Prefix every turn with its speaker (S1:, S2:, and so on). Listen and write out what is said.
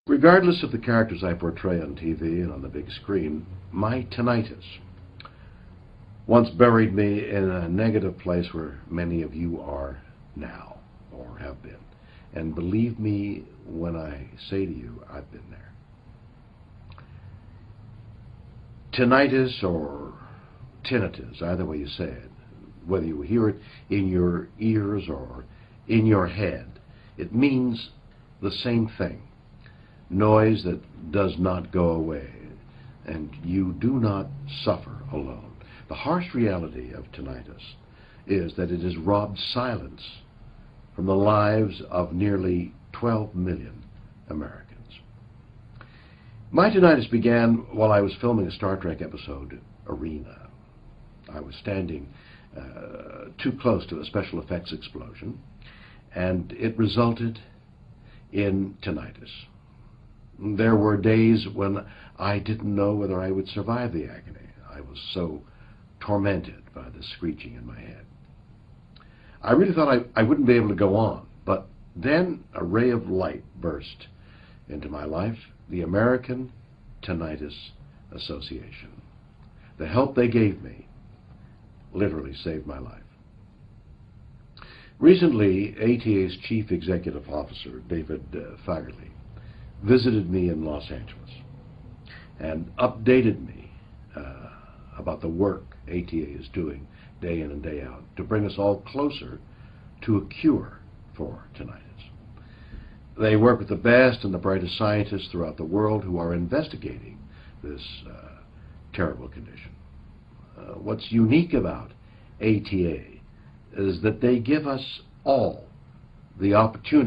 S1: Regardless of the characters I portray on TV and on the big screen, my tinnitus once buried me in a negative place where many of you are now, or have been. And believe me when I say to you, I've been there. Tinnitus or tinnitus, either way you say it, whether you hear it in your ears or in your head, it means the same thing. Noise that does not go away, and you do not suffer alone. The harsh reality of tinnitus is that it has robbed silence from the lives of nearly 12 million Americans. My tinnitus began while I was filming a Star Trek episode, Arena. I was standing too close to a special effects explosion, and it resulted in tinnitus. There were days when I didn't know whether I would survive the agony. I was so tormented by the screeching in my head. I really thought I wouldn't be able to go on, but then a ray of light burst into my life, the American Tinnitus Association. The help they gave me literally saved my life. Recently, ATA's Chief Executive Officer, David Fagerly, visited me in Los Angeles and updated me about the work ATA is doing day in and day out to bring us all closer to a cure for tinnitus. They work with the best and the brightest scientists throughout the world who are investigating this terrible condition. What's unique about ATA is that they give us all the opportunity